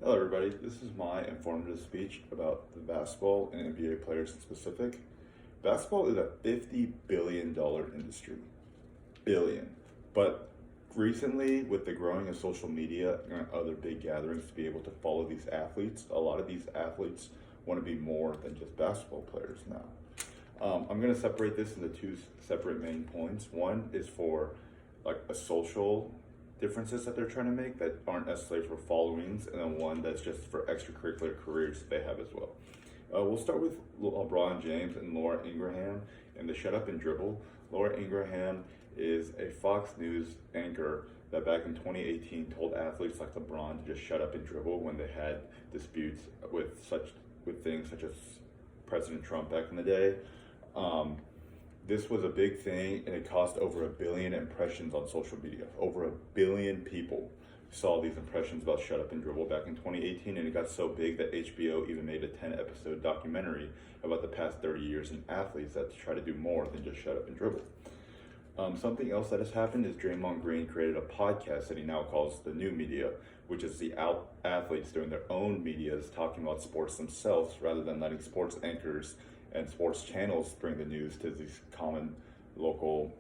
Hello, everybody. This is my informative speech about the basketball and NBA players in specific. Basketball is a $50 billion industry. Billion. But recently, with the growing of social media and other big gatherings to be able to follow these athletes, a lot of these athletes want to be more than just basketball players now. I'm going to separate this into two separate main points. One is for like a social differences that they're trying to make that aren't necessarily for followings, and then one that's just for extracurricular careers they have as well. We'll start with LeBron James and Laura Ingraham and the Shut Up and Dribble. Laura Ingraham is a Fox News anchor that back in 2018 told athletes like LeBron to just shut up and dribble when they had disputes with things such as President Trump back in the day. This was a big thing, and it cost over 1 billion impressions on social media. Over 1 billion people saw these impressions about Shut Up and Dribble back in 2018, and it got so big that HBO even made a 10-episode documentary about the past 30 years in athletes that try to do more than just shut up and dribble. Something else that has happened is Draymond Green created a podcast that he now calls The New Media, which is the athletes doing their own medias talking about sports themselves rather than letting sports anchors and sports channels bring the news to these common local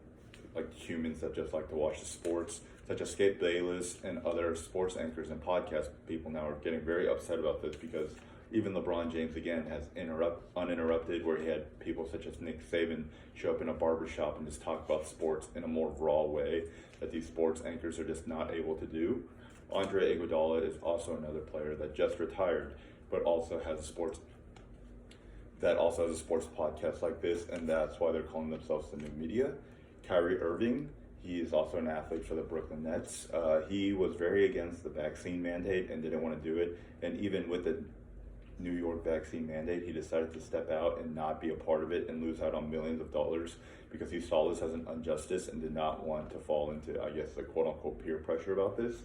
like humans that just like to watch the sports, such as Skip Bayless and other sports anchors and podcast people now are getting very upset about this because even LeBron James again has uninterrupted, where he had people such as Nick Saban show up in a barbershop and just talk about sports in a more raw way that these sports anchors are just not able to do. Andre Iguodala is also another player that just retired, but also has a sports podcast like this, and that's why they're calling themselves the New Media. Kyrie Irving, he is also an athlete for the Brooklyn Nets. He was very against the vaccine mandate and didn't want to do it, and even with the New York vaccine mandate, he decided to step out and not be a part of it and lose out on millions of dollars because he saw this as an injustice and did not want to fall into, I guess, the quote-unquote peer pressure about this,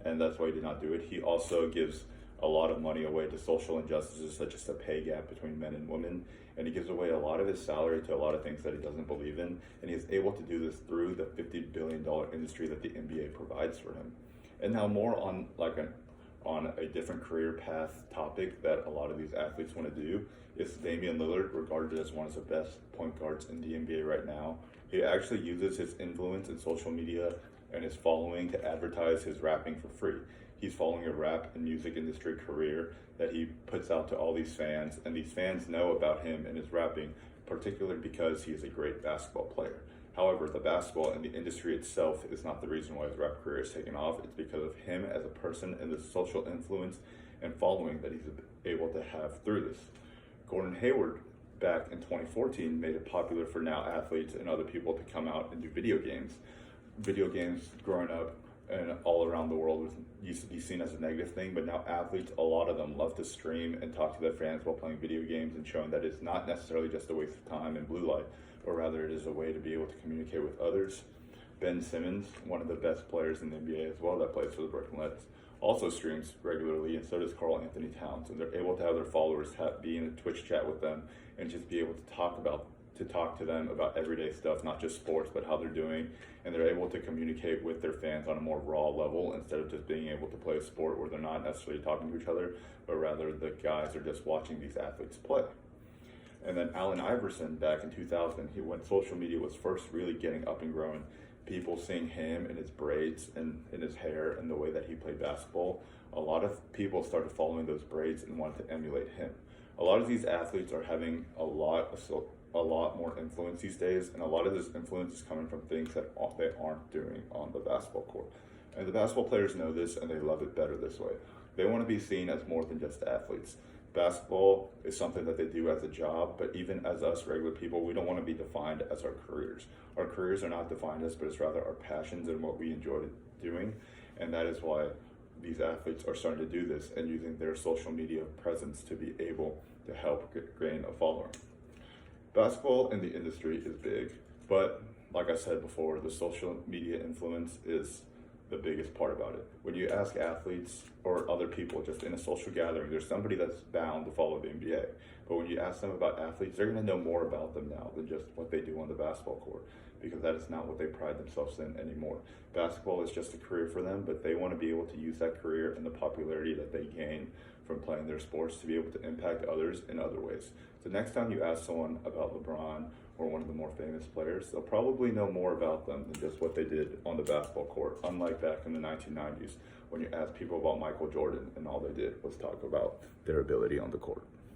and that's why he did not do it. He also gives a lot of money away to social injustices such as the pay gap between men and women, and he gives away a lot of his salary to a lot of things that he doesn't believe in, and he is able to do this through the $50 billion industry that the NBA provides for him. And now more on a different career path topic that a lot of these athletes want to do is Damian Lillard, regarded as one of the best point guards in the NBA right now. He actually uses his influence in social media and his following to advertise his rapping for free. He's following a rap and music industry career that he puts out to all these fans, and these fans know about him and his rapping, particularly because he is a great basketball player. However, the basketball and the industry itself is not the reason why his rap career is taken off. It's because of him as a person and the social influence and following that he's able to have through this. Gordon Hayward, back in 2014, made it popular for now athletes and other people to come out and do video games. Video games growing up and all around the world used to be seen as a negative thing, but now athletes, a lot of them love to stream and talk to their fans while playing video games and showing that it's not necessarily just a waste of time and blue light, but rather it is a way to be able to communicate with others. Ben Simmons, one of the best players in the NBA as well that plays for the Brooklyn Nets, also streams regularly, and so does Karl Anthony Towns, and they're able to have their followers be in a Twitch chat with them and just be able to talk to them about everyday stuff, not just sports, but how they're doing, and they're able to communicate with their fans on a more raw level instead of just being able to play a sport where they're not necessarily talking to each other, but rather the guys are just watching these athletes play. And then Allen Iverson, back in 2000, when social media was first really getting up and growing, people seeing him and his braids and in his hair and the way that he played basketball, a lot of people started following those braids and wanted to emulate him. A lot of these athletes are having a lot more influence these days, and a lot of this influence is coming from things that they aren't doing on the basketball court. And the basketball players know this, and they love it better this way. They want to be seen as more than just athletes. Basketball is something that they do as a job, but even as us regular people, we don't want to be defined as our careers. Our careers are not defined us, but it's rather our passions and what we enjoy doing, and that is why these athletes are starting to do this and using their social media presence to be able to help gain a following. Basketball in the industry is big, but like I said before, the social media influence is the biggest part about it. When you ask athletes or other people just in a social gathering, there's somebody that's bound to follow the NBA. But when you ask them about athletes, they're going to know more about them now than just what they do on the basketball court. because that is not what they pride themselves in anymore. Basketball is just a career for them, but they want to be able to use that career and the popularity that they gain from playing their sports to be able to impact others in other ways. So next time you ask someone about LeBron or one of the more famous players, they'll probably know more about them than just what they did on the basketball court, unlike back in the 1990s when you ask people about Michael Jordan and all they did was talk about their ability on the court.